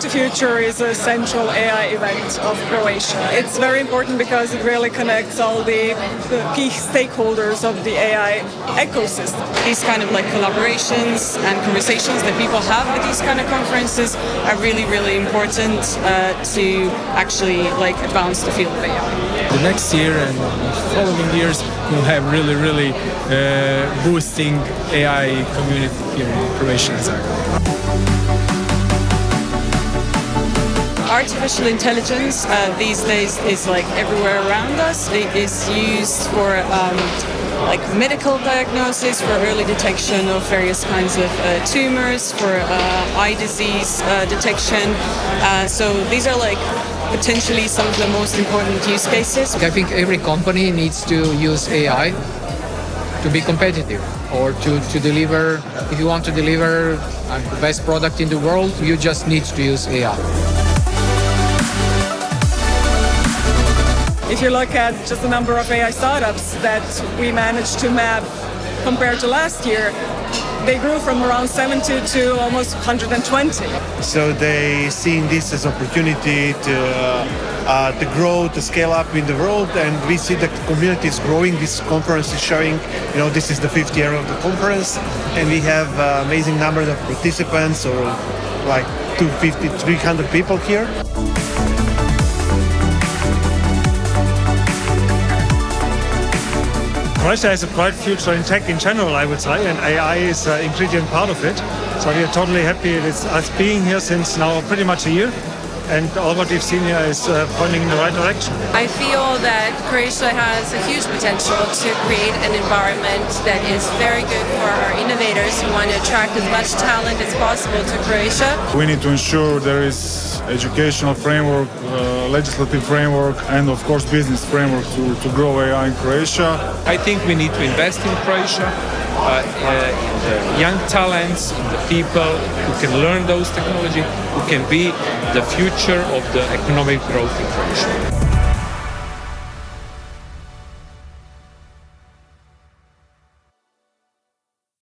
AI2FUTURE is a central AI event of Croatia. It's very important because it really connects all the key stakeholders of the AI ecosystem. These kind of like collaborations and conversations that people have at these kind of conferences are really, really important to actually like advance the field of AI. The next year and following years will have really boosting AI community here in Croatia and Zagreb. Artificial intelligence these days is like everywhere around us. It is used for like medical diagnosis, for early detection of various kinds of tumors, for eye disease detection. So these are like potentially some of the most important use cases. I think every company needs to use AI to be competitive or to deliver. If you want to deliver the best product in the world, you just need to use AI. If you look at just the number of AI startups that we managed to map compared to last year, they grew from around 70 to almost 120. So they see this as opportunity to grow, to scale up in the world, and we see that the community is growing. This conference is showing, this is the 5th year of the conference, and we have amazing number of participants, or like 250, 300 people here. Croatia has a bright future in tech in general, I would say, and AI is an ingredient part of it. So we are totally happy with us being here since now pretty much a year, and all what we've seen here is pointing in the right direction. I feel that Croatia has a huge potential to create an environment that is very good for our innovators who want to attract as much talent as possible to Croatia. We need to ensure there is educational framework, legislative framework, and of course business framework to grow AI in Croatia. I think we need to invest in Croatia, in the young talents, in the people who can learn those technology, who can be the future of the economic growth in Croatia.